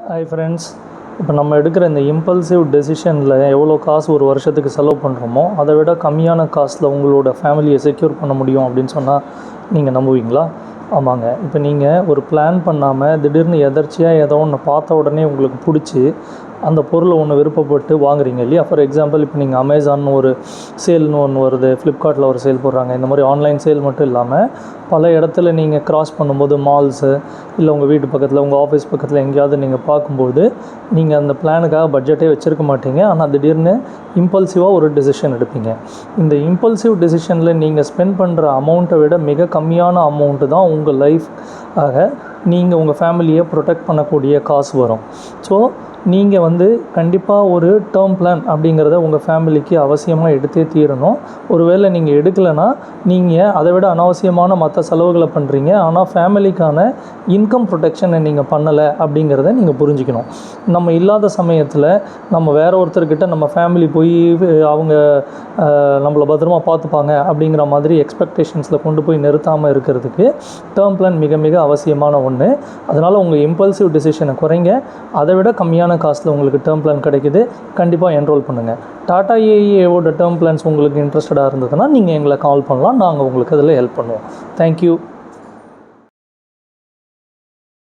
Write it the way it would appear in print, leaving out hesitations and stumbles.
Hi friends, இப்போ நம்ம எடுக்கிற இந்த இம்பல்சிவ் டெசிஷனில் எவ்வளோ காசு ஒரு வருஷத்துக்கு செலவு பண்ணுறோமோ அதை விட கம்மியான காசில் உங்களோட ஃபேமிலியை செக்யூர் பண்ண முடியும் அப்படின்னு சொன்னால் நீங்கள் நம்புவீங்களா? ஆமாங்க. இப்போ நீங்கள் ஒரு பிளான் பண்ணாமல் திடீர்னு எதர்ச்சியாக ஏதோ ஒன்று பார்த்த உடனே உங்களுக்கு பிடிச்சி அந்த பொருளை ஒன்று விருப்பப்பட்டு வாங்குறீங்க இல்லையா? ஃபார் எக்ஸாம்பிள், இப்போ நீங்கள் அமேசான் ஒரு சேல்னு ஒன்று வருது, ஃப்ளிப்கார்ட்டில் ஒரு சேல் போடுறாங்க. இந்த மாதிரி ஆன்லைன் சேல் மட்டும் இல்லாமல் பல இடத்துல நீங்கள் க்ராஸ் பண்ணும்போது மால்ஸு இல்லை உங்கள் வீட்டு பக்கத்தில் உங்கள் ஆஃபீஸ் பக்கத்தில் எங்கேயாவது நீங்கள் பார்க்கும்போது நீங்கள் அந்த பிளானுக்காக பட்ஜெட்டே வச்சுருக்க மாட்டீங்க. ஆனால் திடீர்னு இம்பல்சிவாக ஒரு டெசிஷன் எடுப்பீங்க. இந்த இம்பல்சிவ் டெசிஷனில் நீங்கள் ஸ்பெண்ட் பண்ணுற அமௌண்ட்டை விட மிக கம்மியான அமௌண்ட்டு தான் உங்கள் லைஃப் ஆக நீங்கள் உங்கள் ஃபேமிலியை ப்ரொடெக்ட் பண்ணக்கூடிய காசு வரும். ஸோ நீங்கள் கண்டிப்பாக ஒரு டேர்ம் பிளான் அப்படிங்கிறத உங்கள் ஃபேமிலிக்கு அவசியமாக எடுத்தே தீரணும். ஒருவேளை நீங்கள் எடுக்கலைன்னா நீங்கள் அதை விட அனாவசியமான மற்ற செலவுகளை பண்ணுறீங்க. ஆனால் ஃபேமிலிக்கான இன்கம் ப்ரொடெக்ஷனை நீங்கள் பண்ணலை அப்படிங்கிறத நீங்கள் புரிஞ்சுக்கணும். நம்ம இல்லாத சமயத்தில் நம்ம வேற ஒருத்தர்கிட்ட நம்ம ஃபேமிலி போய் அவங்க நம்மளை பத்திரமா பார்த்துப்பாங்க அப்படிங்கிற மாதிரி எக்ஸ்பெக்டேஷன்ஸில் கொண்டு போய் நிறுத்தாமல் இருக்கிறதுக்கு டேர்ம் பிளான் மிக மிக அவசியமான ஒன்று. அதனால் உங்கள் இம்பல்சிவ் டெசிஷனை குறைங்க. அதை விட கம்மியான காஸ்ட்டில் உங்களுக்கு டேர்ம் பிளான் கிடைக்குது. கண்டிப்பாக என்ரோல் பண்ணுங்கள். டாடா ஏஐயோட டேர்ம் பிளான்ஸ் உங்களுக்கு இன்ட்ரெஸ்டடாக இருந்ததுன்னா நீங்கள் எங்களை கால் பண்ணலாம். நாங்கள் உங்களுக்கு அதில் ஹெல்ப் பண்ணுவோம். தேங்க்யூ.